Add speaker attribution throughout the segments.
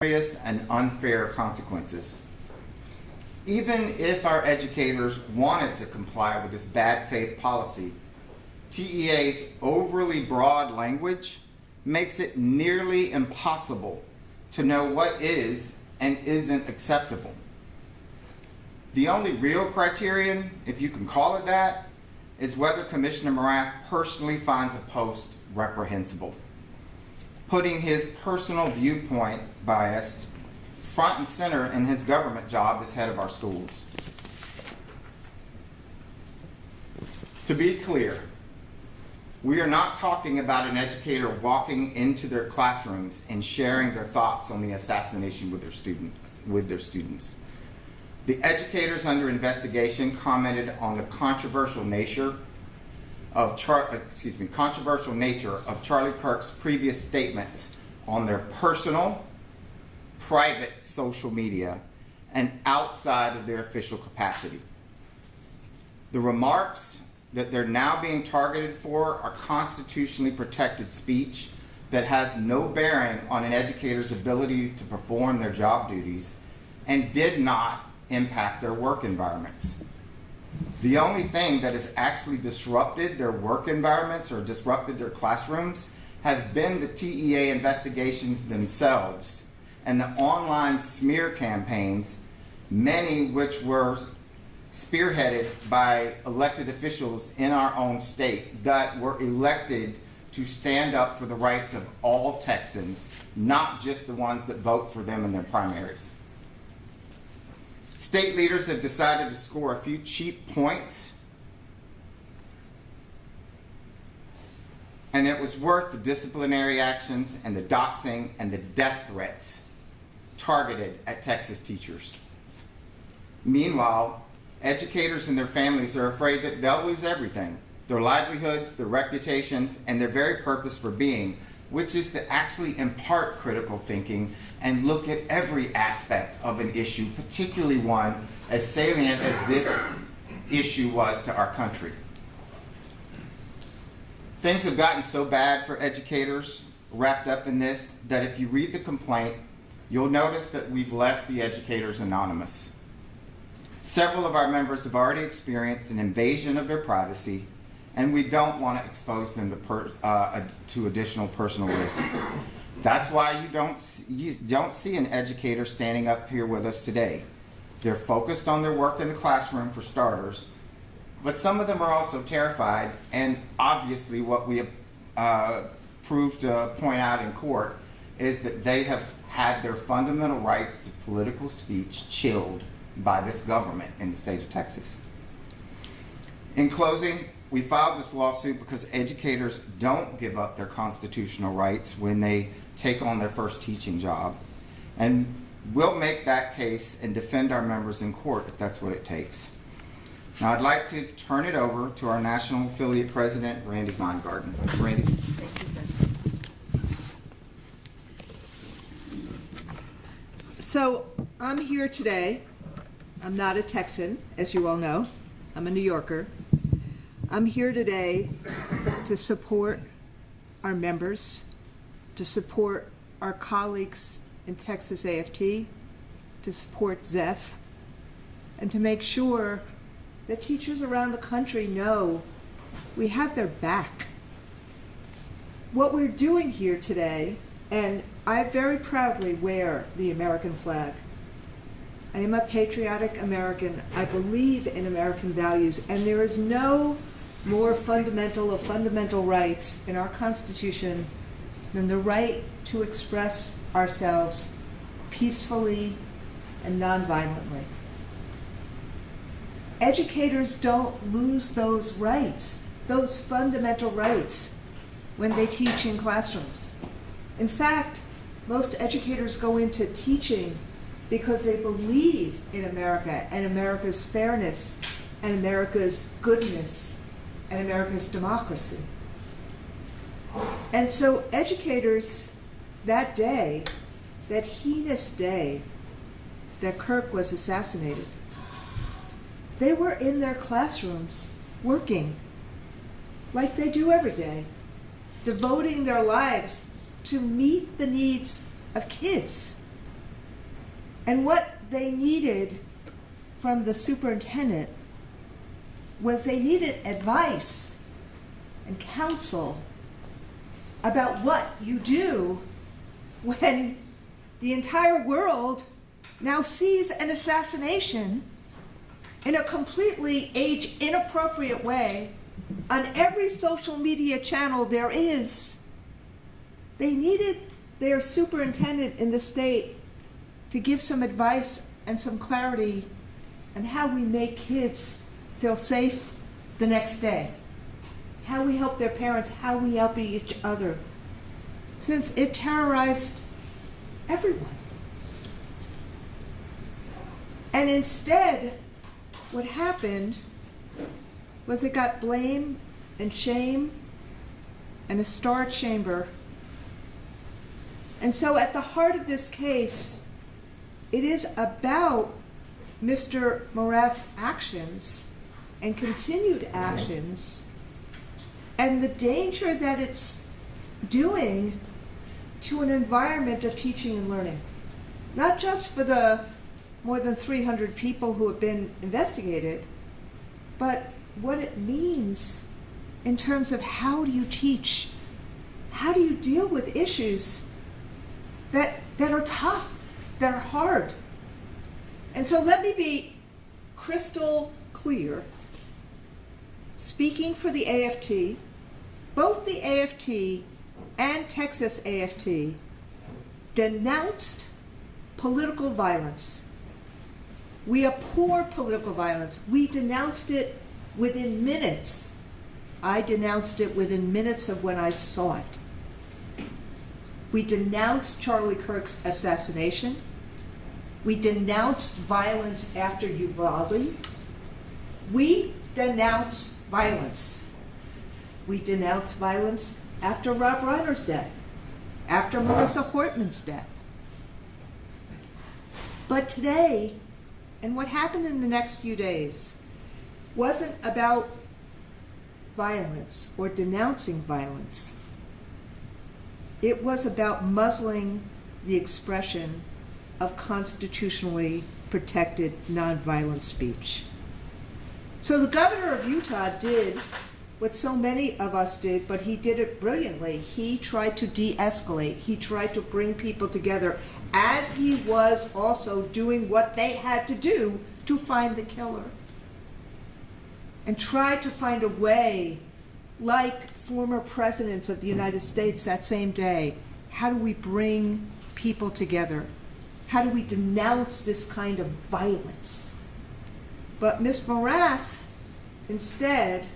Speaker 1: serious and unfair consequences. Even if our educators wanted to comply with this bad faith policy, TEA's overly broad language makes it nearly impossible to know what is and isn't acceptable. The only real criterion, if you can call it that, is whether Commissioner Morath personally finds a post reprehensible, putting his personal viewpoint bias front and center in his government job as head of our schools. To be clear, we are not talking about an educator walking into their classrooms and sharing their thoughts on the assassination with their students. The educators under investigation commented on the controversial nature of Charlie Kirk's previous statements on their personal, private social media and outside of their official capacity. The remarks that they're now being targeted for are constitutionally protected speech that has no bearing on an educator's ability to perform their job duties and did not impact their work environments. The only thing that has actually disrupted their work environments or disrupted their classrooms has been the TEA investigations themselves and the online smear campaigns, many which were spearheaded by elected officials in our own state that were elected to stand up for the rights of all Texans, not just the ones that vote for them in their primaries. State leaders have decided to score a few cheap points, and it was worth the disciplinary actions and the doxing and the death threats targeted at Texas teachers. Meanwhile, educators and their families are afraid that they'll lose everything, their livelihoods, their reputations, and their very purpose for being, which is to actually impart critical thinking and look at every aspect of an issue, particularly one as salient as this issue was to our country. Things have gotten so bad for educators wrapped up in this that if you read the complaint, you'll notice that we've left the educators anonymous. Several of our members have already experienced an invasion of their privacy, and we don't want to expose them to additional personal risk. That's why you don't see an educator standing up here with us today. They're focused on their work in the classroom for starters, but some of them are also terrified, and obviously what we have proved to point out in court is that they have had their fundamental rights to political speech chilled by this government in the state of Texas. In closing, we filed this lawsuit because educators don't give up their constitutional rights when they take on their first teaching job. And we'll make that case and defend our members in court if that's what it takes. Now I'd like to turn it over to our national affiliate president, Randy Weingarten. Randy.
Speaker 2: Thank you, sir. So I'm here today. I'm not a Texan, as you all know. I'm a New Yorker. I'm here today to support our members, to support our colleagues in Texas AFT, to support ZEF, and to make sure that teachers around the country know we have their back. What we're doing here today, and I very proudly wear the American flag. I am a patriotic American. I believe in American values, and there is no more fundamental of fundamental rights in our Constitution than the right to express ourselves peacefully and nonviolently. Educators don't lose those rights, those fundamental rights, when they teach in classrooms. In fact, most educators go into teaching because they believe in America and America's fairness and America's goodness and America's democracy. And so educators that day, that heinous day that Kirk was assassinated, they were in their classrooms working like they do every day, devoting their lives to meet the needs of kids And what they needed from the superintendent was they needed advice and counsel about what you do when the entire world now sees an assassination in a completely age-inappropriate way on every social media channel there is. They needed their superintendent in the state to give some advice and some clarity on how we make kids feel safe the next day, how we help their parents, how we help each other, since it terrorized everyone. And instead, what happened was it got blame and shame and a star chamber. And so at the heart of this case, it is about Mr. Morath's actions and continued actions and the danger that it's doing to an environment of teaching and learning. Not just for the more than 300 people who have been investigated, but what it means in terms of how do you teach? How do you deal with issues that are tough, that are hard? And so let me be crystal clear. Speaking for the AFT, both the AFT and Texas AFT denounced political violence. We abhor political violence. We denounced it within minutes. I denounced it within minutes of when I saw it. We denounced Charlie Kirk's assassination. We denounced violence after Uvalde. We denounced violence. We denounced violence after Rob Reiner's death, after Melissa Hortman's death. But today, and what happened in the next few days, wasn't about violence or denouncing violence. It was about muzzling the expression of constitutionally protected nonviolent speech. So the governor of Utah did what so many of us did, but he did it brilliantly. He tried to de-escalate. He tried to bring people together, as he was also doing what they had to do to find the killer. And tried to find a way, like former presidents of the United States that same day, how do we bring people together? How do we denounce this kind of violence? But Ms. Morath instead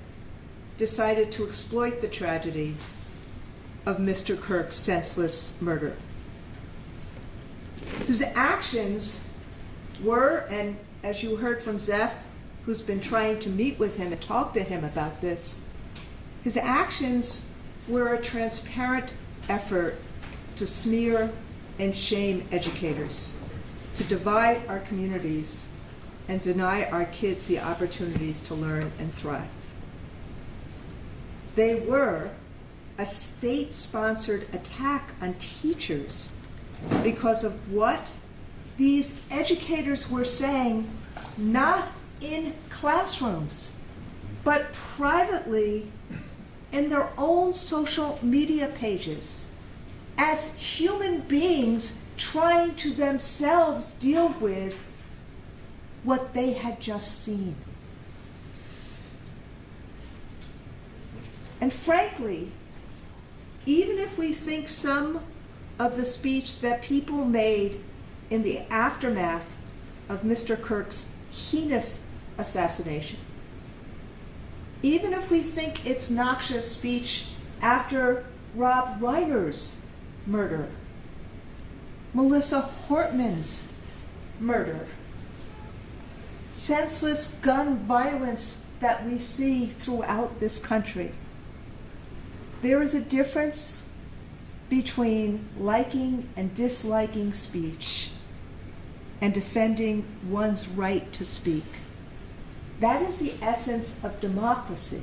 Speaker 2: decided to exploit the tragedy of Mr. Kirk's senseless murder. His actions were, and as you heard from Zeph, who's been trying to meet with him and talk to him about this, his actions were a transparent effort to smear and shame educators, to divide our communities, and deny our kids the opportunities to learn and thrive. They were a state-sponsored attack on teachers because of what these educators were saying, not in classrooms, but privately in their own social media pages, as human beings trying to themselves deal with what they had just seen. And frankly, even if we think some of the speech that people made in the aftermath of Mr. Kirk's heinous assassination, even if we think it's noxious speech after Rob Reiner's murder, Melissa Hortman's murder, senseless gun violence that we see throughout this country, there is a difference between liking and disliking speech and defending one's right to speak. That is the essence of democracy,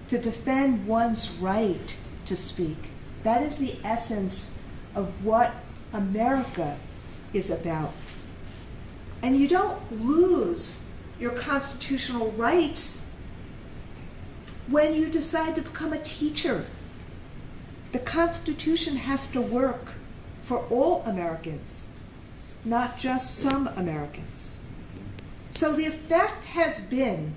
Speaker 2: to defend one's right to speak. That is the essence of what America is about. And you don't lose your constitutional rights when you decide to become a teacher. The Constitution has to work for all Americans, not just some Americans. So the effect has been,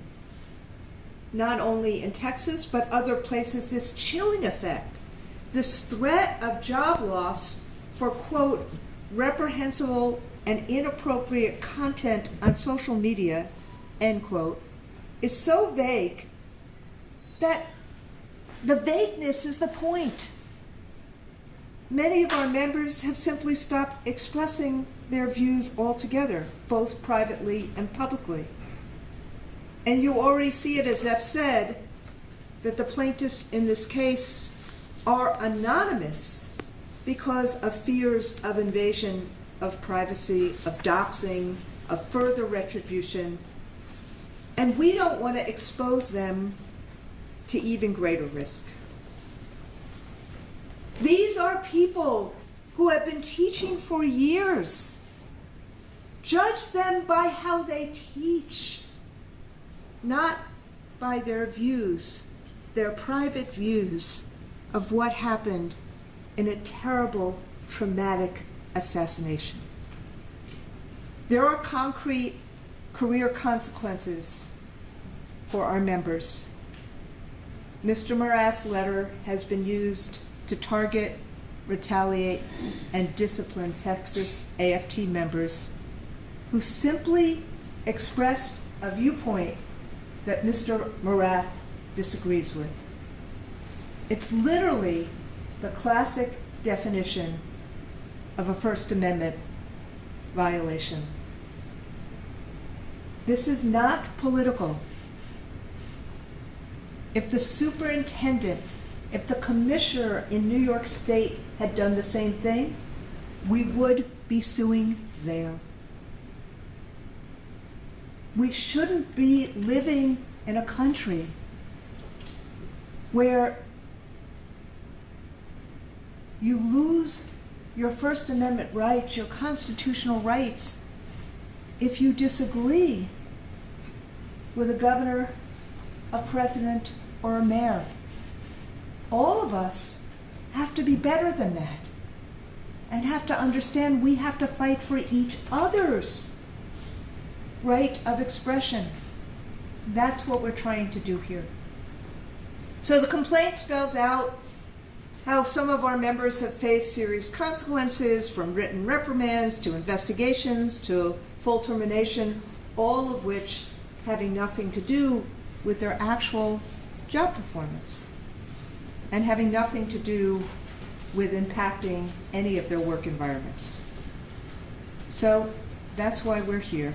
Speaker 2: not only in Texas, but other places, this chilling effect, this threat of job loss for, quote, reprehensible and inappropriate content on social media, end quote, is so vague that the vagueness is the point. Many of our members have simply stopped expressing their views altogether, both privately and publicly. And you already see it, as F said, that the plaintiffs in this case are anonymous because of fears of invasion of privacy, of doxing, of further retribution. And we don't want to expose them to even greater risk. These are people who have been teaching for years. Judge them by how they teach, not by their views, their private views of what happened in a terrible, traumatic assassination. There are concrete career consequences for our members. Mr. Marath's letter has been used to target, retaliate, and discipline Texas AFT members who simply expressed a viewpoint that Mr. Marath disagrees with. It's literally the classic definition of a First Amendment violation. This is not political. If the superintendent, if the commissioner in New York State had done the same thing, we would be suing there. We shouldn't be living in a country where you lose your First Amendment rights, your constitutional rights, if you disagree with a governor, a president, or a mayor. All of us have to be better than that and have to understand we have to fight for each other's right of expression. That's what we're trying to do here. So the complaint spells out how some of our members have faced serious consequences, from written reprimands to investigations to full termination, all of which having nothing to do with their actual job performance and having nothing to do with impacting any of their work environments. So that's why we're here.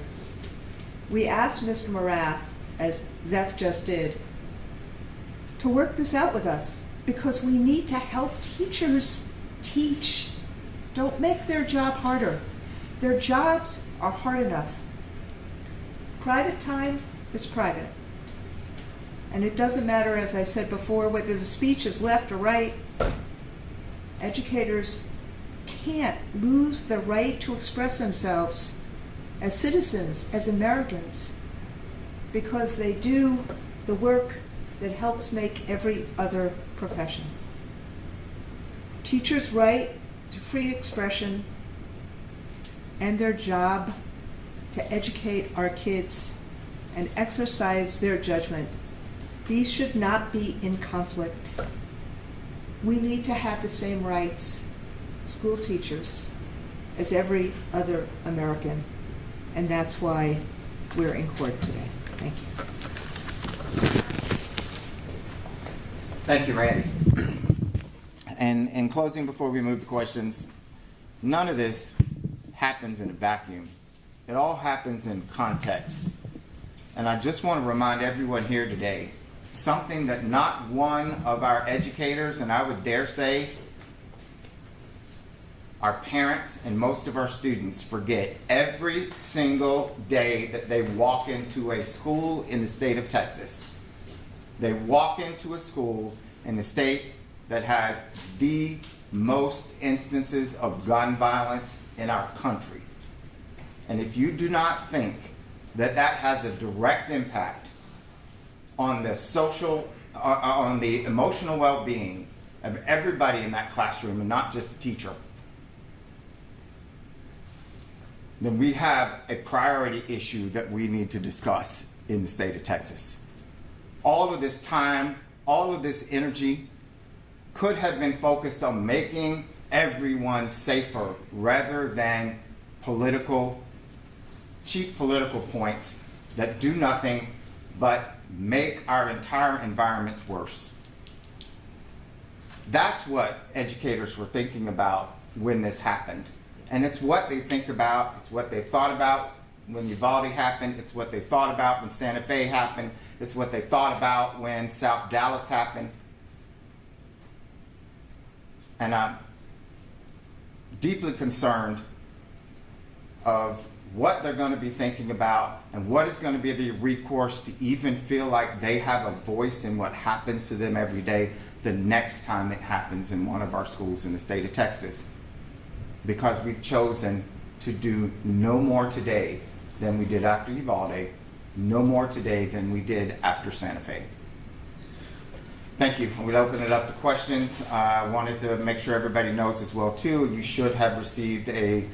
Speaker 2: We asked Mr. Marath, as Zeph just did, to work this out with us, because we need to help teachers teach. Don't make their job harder. Their jobs are hard enough. Private time is private. And it doesn't matter, as I said before, whether the speech is left or right. Educators can't lose the right to express themselves as citizens, as Americans, because they do the work that helps make every other profession. Teachers' right to free expression and their job to educate our kids and exercise their judgment, these should not be in conflict. We need to have the same rights, school teachers, as every other American, and that's why we're in court today. Thank you.
Speaker 1: Thank you, Randy. And in closing, before we move to questions, none of this happens in a vacuum. It all happens in context. And I just want to remind everyone here today, something that not one of our educators, and I would dare say our parents and most of our students, forget every single day that they walk into a school in the state of Texas. They walk into a school in the state that has the most instances of gun violence in our country. And if you do not think that that has a direct impact on the social, on the emotional well-being of everybody in that classroom and not just the teacher, then we have a priority issue that we need to discuss in the state of Texas. All of this time, all of this energy could have been focused on making everyone safer rather than cheap political points that do nothing but make our entire environments worse. That's what educators were thinking about when this happened. And it's what they think about, it's what they thought about when Uvalde happened, it's what they thought about when Santa Fe happened, it's what they thought about when South Dallas happened. And I'm deeply concerned of what they're going to be thinking about and what is going to be the recourse to even feel like they have a voice in what happens to them every day the next time it happens in one of our schools in the state of Texas. Because we've chosen to do no more today than we did after Uvalde, no more today than we did after Santa Fe. Thank you. We'll open it up to questions. I wanted to make sure everybody knows as well too, you should have received a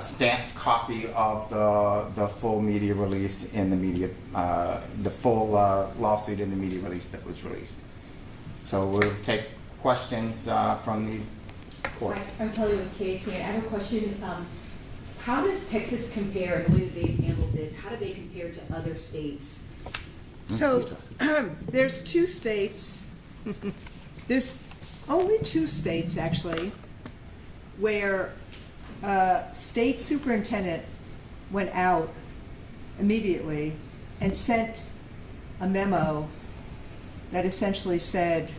Speaker 1: stamped copy of the full media release in the media, the full lawsuit in the media release that was released. So we'll take questions from the court.
Speaker 3: Hi, I'm Charlie with KVUE. I have a question. How does Texas compare, the way that they've handled this, how do they compare to other states?
Speaker 2: So, there's two states, there's only two states actually, where state superintendent went out immediately and sent a memo that essentially said,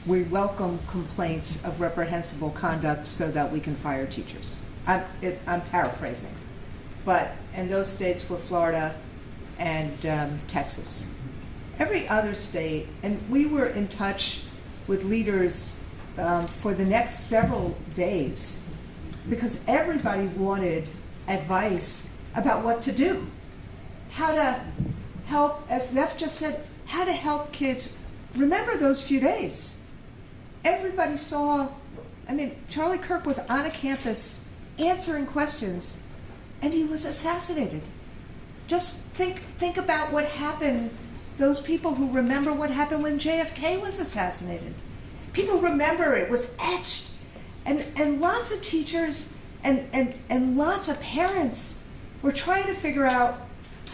Speaker 2: we welcome complaints of reprehensible conduct so that we can fire teachers. I'm paraphrasing. And those states were Florida and Texas. Every other state, and we were in touch with leaders for the next several days because everybody wanted advice about what to do. How to help, as Neff just said, how to help kids remember those few days. Everybody saw, Charlie Kirk was on a campus answering questions and he was assassinated. Just think about what happened, those people who remember what happened when JFK was assassinated. People remember it was etched. And lots of teachers and lots of parents were trying to figure out,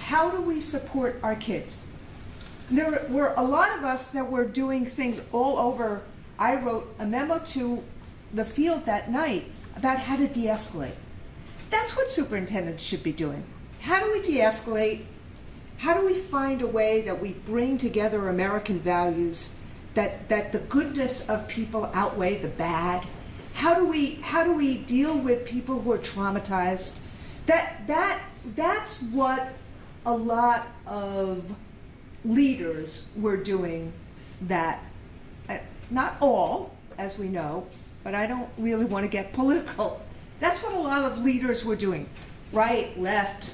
Speaker 2: how do we support our kids? There were a lot of us that were doing things all over. I wrote a memo to the field that night about how to de-escalate. That's what superintendents should be doing. How do we de-escalate? How do we find a way that we bring together American values, that the goodness of people outweigh the bad? How do we deal with people who are traumatized? That's what a lot of leaders were doing. That not all, as we know, but I don't really want to get political. That's what a lot of leaders were doing, right, left.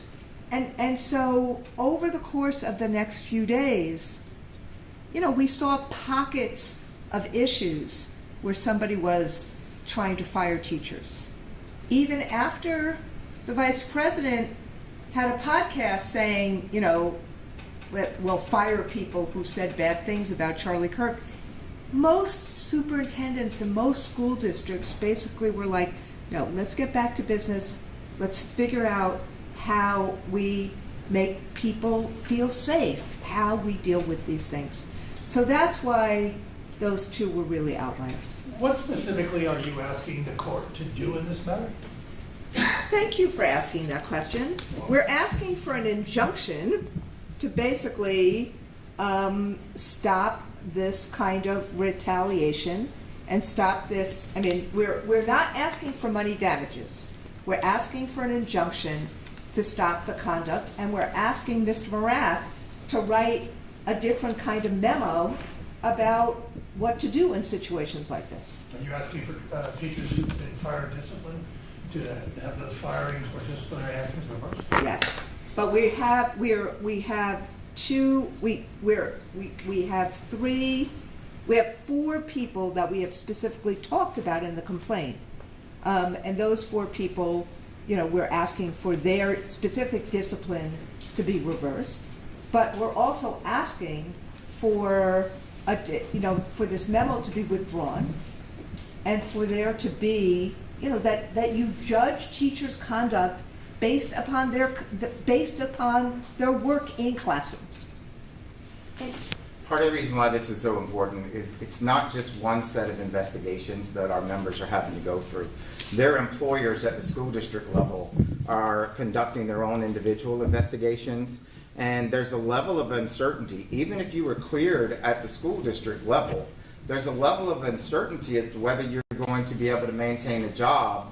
Speaker 2: And so over the course of the next few days, we saw pockets of issues where somebody was trying to fire teachers. Even after the vice president had a podcast saying, that we'll fire people who said bad things about Charlie Kirk, most superintendents and most school districts basically were like, no, let's get back to business. Let's figure out how we make people feel safe, how we deal with these things. So that's why those two were really outliers.
Speaker 4: What specifically are you asking the court to do in this matter?
Speaker 2: Thank you for asking that question. We're asking for an injunction to basically stop this kind of retaliation and stop this. We're not asking for money damages. We're asking for an injunction to stop the conduct, and we're asking Mr. Morath to write a different kind of memo about what to do in situations like this.
Speaker 4: Are you asking for teachers who've been fired discipline to have those firings or disciplinary actions reversed?
Speaker 2: Yes, but we have four people that we have specifically talked about in the complaint. And those four people, we're asking for their specific discipline to be reversed. But we're also asking for for this memo to be withdrawn and for there to be, that you judge teachers' conduct based upon their work in classrooms.
Speaker 1: Part of the reason why this is so important is it's not just one set of investigations that our members are having to go through. Their employers at the school district level are conducting their own individual investigations, and there's a level of uncertainty. Even if you were cleared at the school district level, there's a level of uncertainty as to whether you're going to be able to maintain a job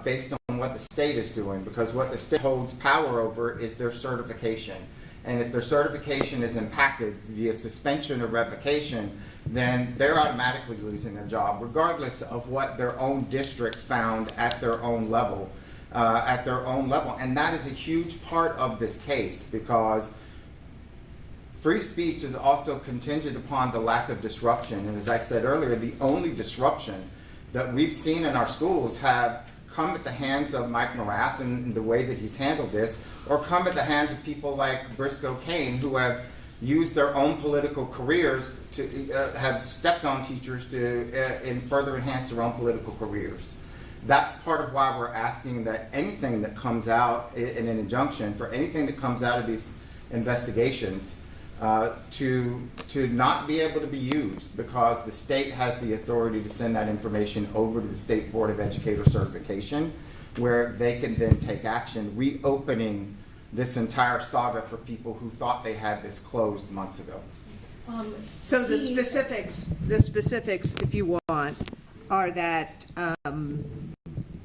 Speaker 1: based on what the state is doing, because what the state holds power over is their certification. And if their certification is impacted via suspension or revocation, then they're automatically losing their job, regardless of what their own district found at their own level. And that is a huge part of this case, because free speech is also contingent upon the lack of disruption. And as I said earlier, the only disruption that we've seen in our schools have come at the hands of Mike Morath and the way that he's handled this, or come at the hands of people like Briscoe Kane, who have used their own political careers to have stepped on teachers to further enhance their own political careers. That's part of why we're asking that anything that comes out in an injunction, for anything that comes out of these investigations, to not be able to be used, because the state has the authority to send that information over to the State Board of Educator Certification, where they can then take action, reopening this entire saga for people who thought they had this closed months ago.
Speaker 2: So the specifics, if you want, are that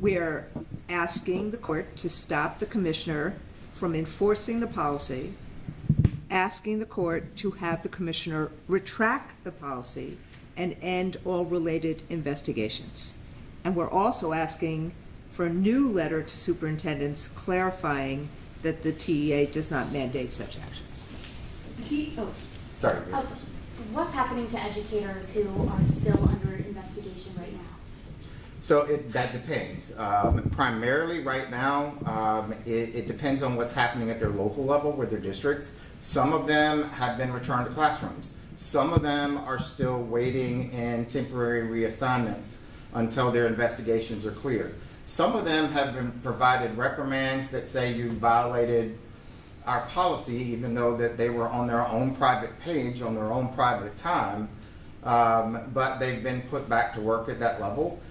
Speaker 2: we're asking the court to stop the commissioner from enforcing the policy, asking the court to have the commissioner retract the policy and end all related investigations. And we're also asking for a new letter to superintendents clarifying that the TEA does not mandate such actions.
Speaker 1: Sorry.
Speaker 5: What's happening to educators who are still under investigation right now?
Speaker 1: So that depends. Primarily right now, it depends on what's happening at their local level with their districts. Some of them have been returned to classrooms. Some of them are still waiting in temporary reassignments until their investigations are clear. Some of them have been provided reprimands that say you violated our policy, even though that they were on their own private page, on their own private time, but they've been put back to work at that level.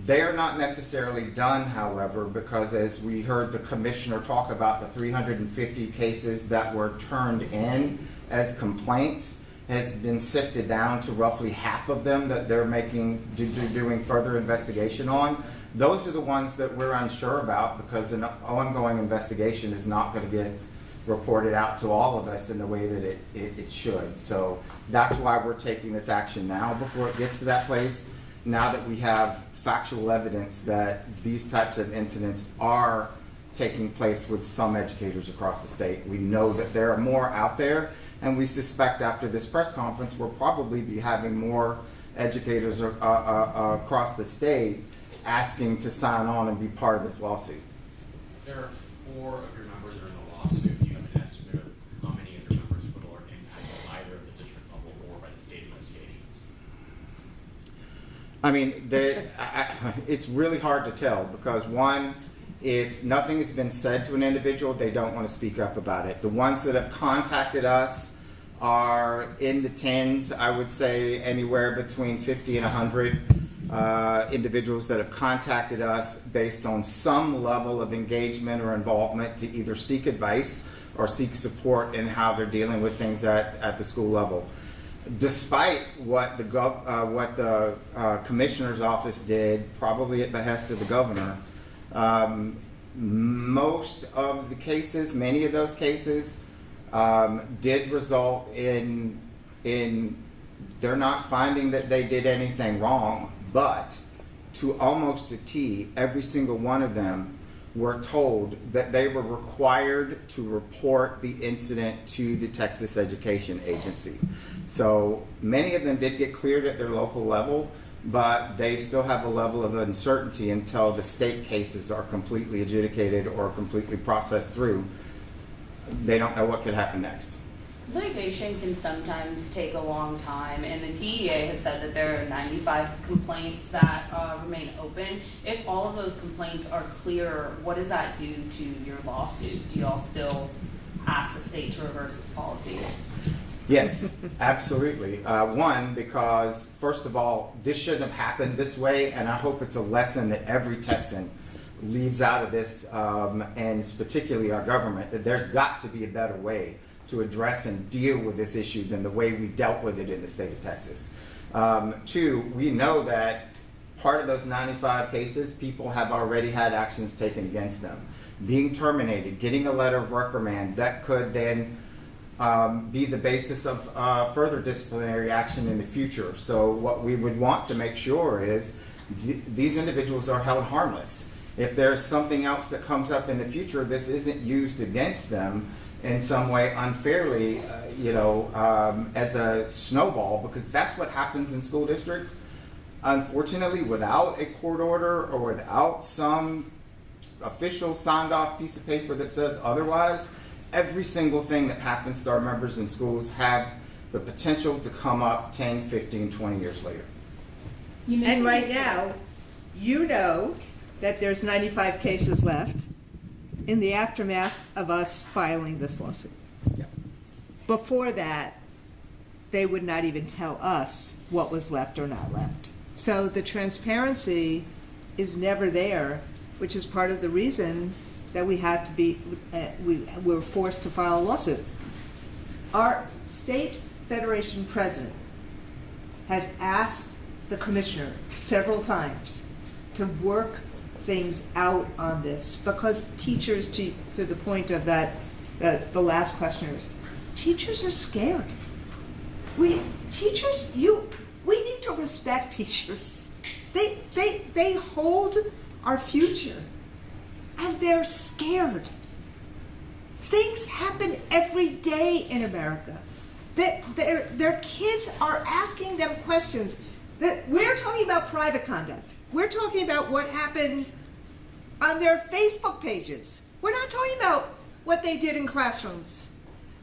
Speaker 1: They're not necessarily done, however, because as we heard the commissioner talk about, the 350 cases that were turned in as complaints has been sifted down to roughly half of them that they're doing further investigation on. Those are the ones that we're unsure about, because an ongoing investigation is not going to get reported out to all of us in the way that it should. So that's why we're taking this action now before it gets to that place, now that we have factual evidence that these types of incidents are taking place with some educators across the state. We know that there are more out there, and we suspect after this press conference we'll probably be having more educators across the state asking to sign on and be part of this lawsuit.
Speaker 6: There are 4 of your members are in the lawsuit. Do you have an estimate of how many of your members are impacted either at the district level or by the state investigations?
Speaker 1: I mean, it's really hard to tell, because one, if nothing has been said to an individual, they don't want to speak up about it. The ones that have contacted us are in the tens, I would say anywhere between 50 and 100 individuals that have contacted us based on some level of engagement or involvement to either seek advice or seek support in how they're dealing with things at the school level. Despite what the commissioner's office did, probably at behest of the governor, most of the cases, many of those cases, did result in they're not finding that they did anything wrong, but to almost a T, every single one of them were told that they were required to report the incident to the Texas Education Agency. So many of them did get cleared at their local level, but they still have a level of uncertainty until the state cases are completely adjudicated or completely processed through. They don't know what could happen next.
Speaker 7: Litigation can sometimes take a long time, and the TEA has said that there are 95 complaints that remain open. If all of those complaints are clear, what does that do to your lawsuit? Do y'all still ask the state to reverse this policy?
Speaker 1: Yes, absolutely. One, because first of all, this shouldn't have happened this way, and I hope it's a lesson that every Texan leaves out of this, and particularly our government, that there's got to be a better way to address and deal with this issue than the way we dealt with it in the state of Texas. Two, we know that part of those 95 cases, people have already had actions taken against them. Being terminated, getting a letter of reprimand, that could then be the basis of further disciplinary action in the future. So what we would want to make sure is these individuals are held harmless. If there's something else that comes up in the future, this isn't used against them in some way unfairly, as a snowball, because that's what happens in school districts. Unfortunately, without a court order or without some official signed off piece of paper that says otherwise, every single thing that happens to our members in schools have the potential to come up 10, 15, 20 years later.
Speaker 2: And right now, you know that there's 95 cases left in the aftermath of us filing this lawsuit.
Speaker 1: Yeah.
Speaker 2: Before that, they would not even tell us what was left or not left. So the transparency is never there, which is part of the reason that we had to be, we were forced to file a lawsuit. Our state federation president has asked the commissioner several times to work things out on this, because teachers, to the point of the last questioners, teachers are scared. We need to respect teachers. They hold our future, and they're scared. Things happen every day in America. Their kids are asking them questions. That we're talking about private conduct. We're talking about what happened on their Facebook pages. We're not talking about what they did in classrooms.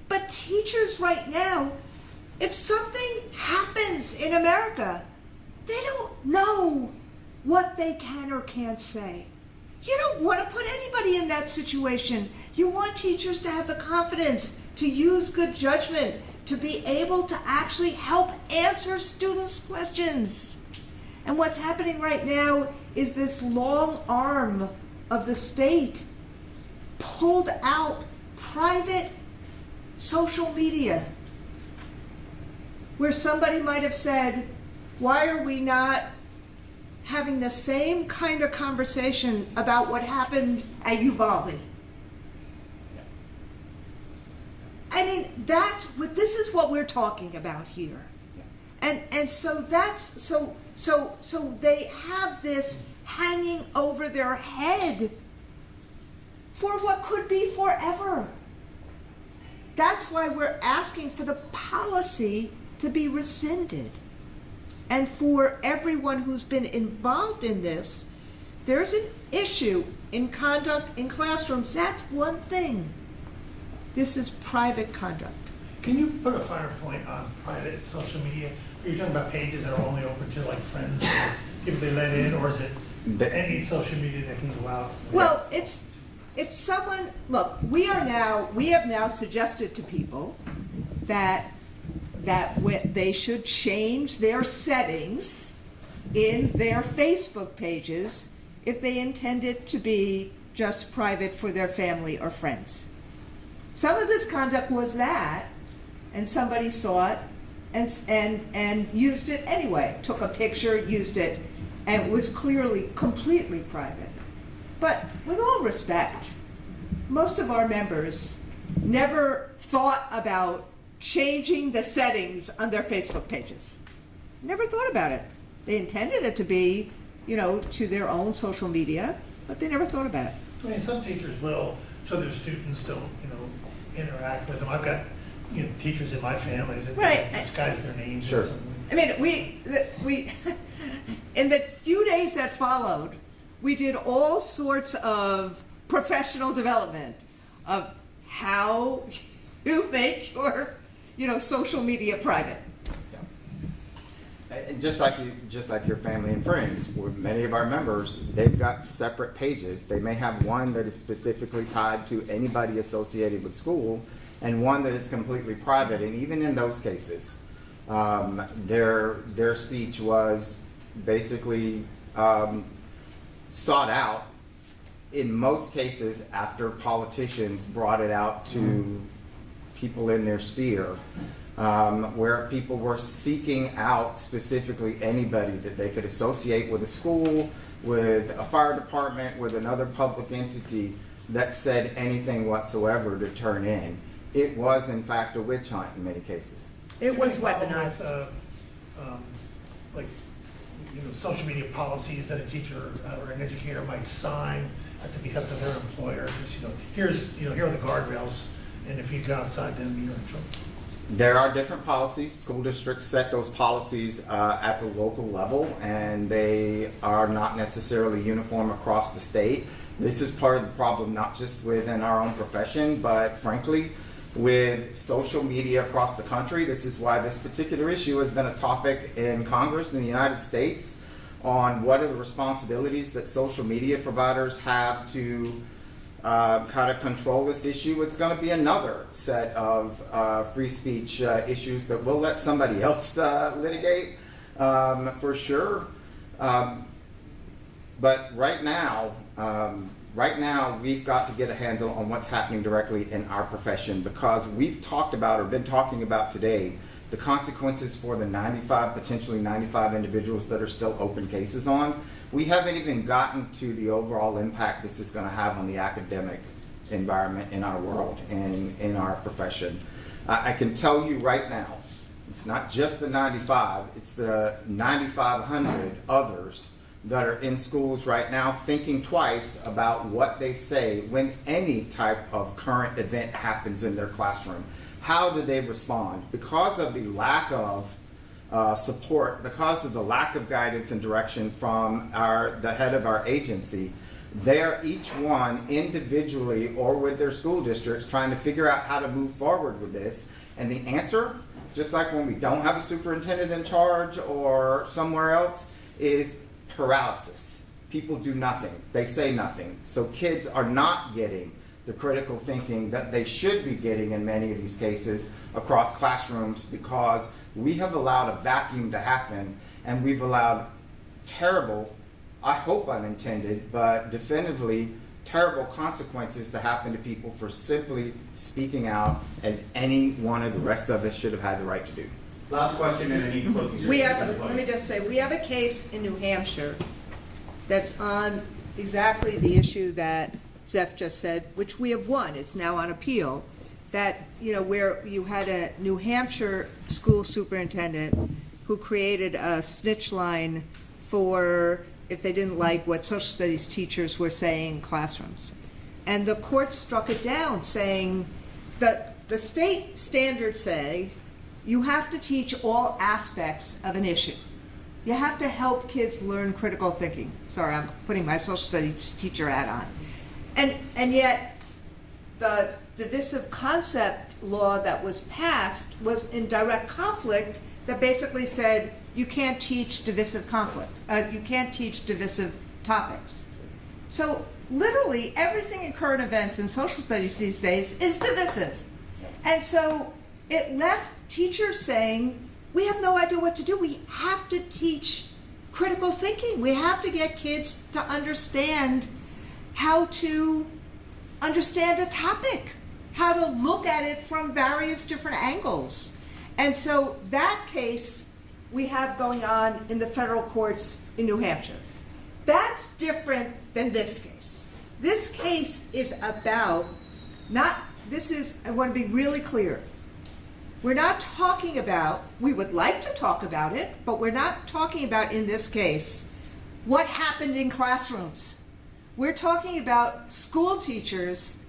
Speaker 2: But teachers right now, if something happens in America, they don't know what they can or can't say. You don't want to put anybody in that situation. You want teachers to have the confidence to use good judgment, to be able to actually help answer students' questions. And what's happening right now is this long arm of the state pulled out private social media, where somebody might have said, why are we not having the same kind of conversation about what happened at Uvalde? I mean, this is what we're talking about here. And so so they have this hanging over their head for what could be forever. That's why we're asking for the policy to be rescinded. And for everyone who's been involved in this, there's an issue in conduct in classrooms. That's one thing. This is private conduct.
Speaker 4: Can you put a finer point on private social media? Are you talking about pages that are only open to like friends or people they let in, or is it any social media that can go out?
Speaker 2: Well, it's, if someone, look, we have now suggested to people that they should change their settings in their Facebook pages if they intend it to be just private for their family or friends. Some of this conduct was that, and somebody saw it and used it anyway, took a picture, used it, and it was clearly completely private. But with all respect, most of our members never thought about changing the settings on their Facebook pages. Never thought about it. They intended it to be to their own social media, but they never thought about it.
Speaker 4: I mean, some teachers will, so their students don't, interact with them. I've got, teachers in my family that
Speaker 2: Right.
Speaker 4: disguise their names.
Speaker 1: Sure.
Speaker 2: I mean, we in the few days that followed, we did all sorts of professional development of how you make your, social media private.
Speaker 1: And just like your family and friends, with many of our members, they've got separate pages. They may have one that is specifically tied to anybody associated with school, and one that is completely private. And even in those cases, their speech was basically sought out. In most cases, after politicians brought it out to people in their sphere. Where people were seeking out specifically anybody that they could associate with a school, with a fire department, with another public entity that said anything whatsoever to turn in. It was, in fact, a witch hunt in many cases.
Speaker 2: It was
Speaker 4: Do you have a problem
Speaker 2: weaponized.
Speaker 4: with, social media policies that a teacher or an educator might sign at the behest of their employer? Just, here are the guardrails, and if you go outside them, you're in trouble.
Speaker 1: There are different policies. School districts set those policies at the local level, and they are not necessarily uniform across the state. This is part of the problem, not just within our own profession, but frankly, with social media across the country. This is why this particular issue has been a topic in Congress in the United States on what are the responsibilities that social media providers have to kind of control this issue. It's going to be another set of free speech issues that we'll let somebody else litigate for sure. But right now we've got to get a handle on what's happening directly in our profession, because we've talked about or been talking about today the consequences for the potentially 95 individuals that are still open cases on. We haven't even gotten to the overall impact this is going to have on the academic environment in our world and in our profession. I can tell you right now, it's not just the 95, it's the 9,500 others that are in schools right now thinking twice about what they say when any type of current event happens in their classroom. How do they respond? Because of the lack of support, because of the lack of guidance and direction from the head of our agency, they're each one individually or with their school districts trying to figure out how to move forward with this. And the answer, just like when we don't have a superintendent in charge or somewhere else, is paralysis. People do nothing. They say nothing. So kids are not getting the critical thinking that they should be getting in many of these cases across classrooms, because we have allowed a vacuum to happen, and we've allowed terrible, I hope unintended, but definitively terrible consequences to happen to people for simply speaking out, as any one of the rest of us should have had the right to do.
Speaker 8: Last question and any closing.
Speaker 2: Let me just say, we have a case in New Hampshire that's on exactly the issue that Zeph just said, which we have won. It's now on appeal. That, where you had a New Hampshire school superintendent who created a snitch line for if they didn't like what social studies teachers were saying in classrooms. And the court struck it down, saying that the state standards say you have to teach all aspects of an issue. You have to help kids learn critical thinking. Sorry, I'm putting my social studies teacher hat on. And yet, the divisive concept law that was passed was in direct conflict, that basically said you can't teach divisive conflicts. You can't teach divisive topics. So literally everything in current events and social studies these days is divisive. And so it left teachers saying, we have no idea what to do. We have to teach critical thinking. We have to get kids to understand how to understand a topic, how to look at it from various different angles. And so that case we have going on in the federal courts in New Hampshire. That's different than this case. This case is about I want to be really clear. We're not talking about, we would like to talk about it, but we're not talking about in this case what happened in classrooms. We're talking about school teachers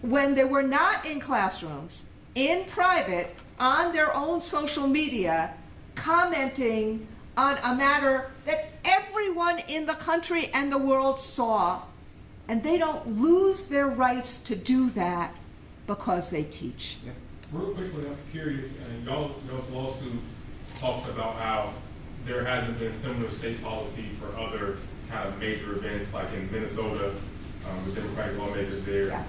Speaker 2: when they were not in classrooms, in private, on their own social media, commenting on a matter that everyone in the country and the world saw, and they don't lose their rights to do that because they teach.
Speaker 9: Real quickly, I'm curious, and y'all's lawsuit talks about how there hasn't been similar state policy for other kind of major events, like in Minnesota, the Democratic lawmakers there,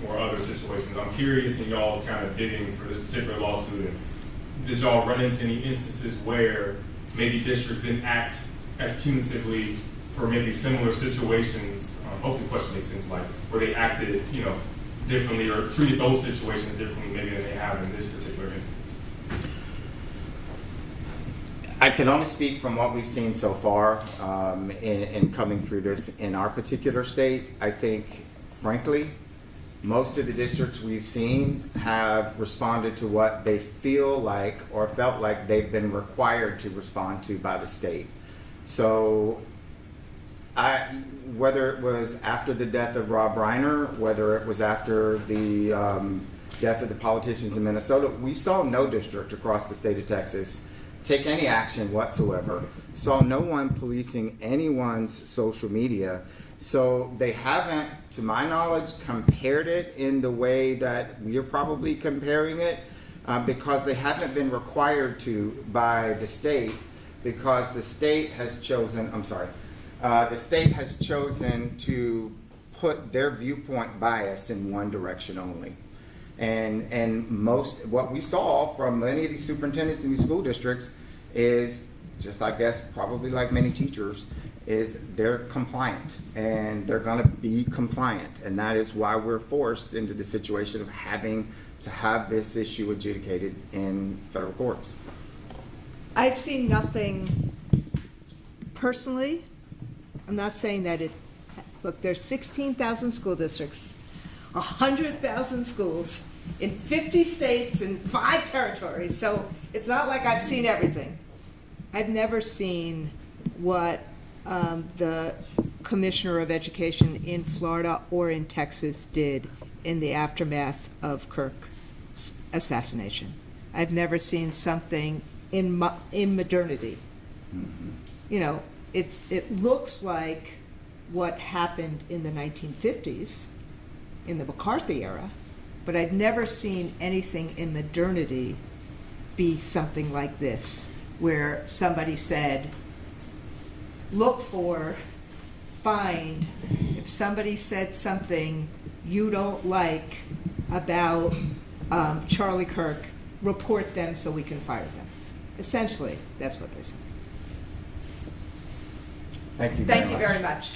Speaker 9: or other situations. I'm curious in y'all's kind of digging for this particular lawsuit, did y'all run into any instances where maybe districts didn't act as punitively for maybe similar situations? Hopefully the question makes sense, like where they acted, differently or treated those situations differently maybe than they have in this particular instance.
Speaker 1: I can only speak from what we've seen so far in coming through this in our particular state. I think, frankly, most of the districts we've seen have responded to what they feel like or felt like they've been required to respond to by the state. So whether it was after the death of Rob Reiner, whether it was after the death of the politicians in Minnesota, we saw no district across the state of Texas take any action whatsoever, saw no one policing anyone's social media. So they haven't, to my knowledge, compared it in the way that we're probably comparing it, because they haven't been required to by the state, because the state has chosen, the state has chosen to put their viewpoint bias in one direction only. And most, what we saw from many of these superintendents in these school districts is just, I guess, probably like many teachers, is they're compliant and they're going to be compliant. And that is why we're forced into the situation of having to have this issue adjudicated in federal courts.
Speaker 2: I've seen nothing personally. I'm not saying that look, there's 16,000 school districts, 100,000 schools in 50 states and 5 territories. So it's not like I've seen everything. I've never seen what the Commissioner of Education in Florida or in Texas did in the aftermath of Kirk's assassination. I've never seen something in modernity. Mm-hmm. It looks like what happened in the 1950s, in the McCarthy era, but I've never seen anything in modernity be something like this, where somebody said, look for, find, if somebody said something you don't like about Charlie Kirk, report them so we can fire them. Essentially, that's what they said.
Speaker 1: Thank you
Speaker 2: Thank you very much.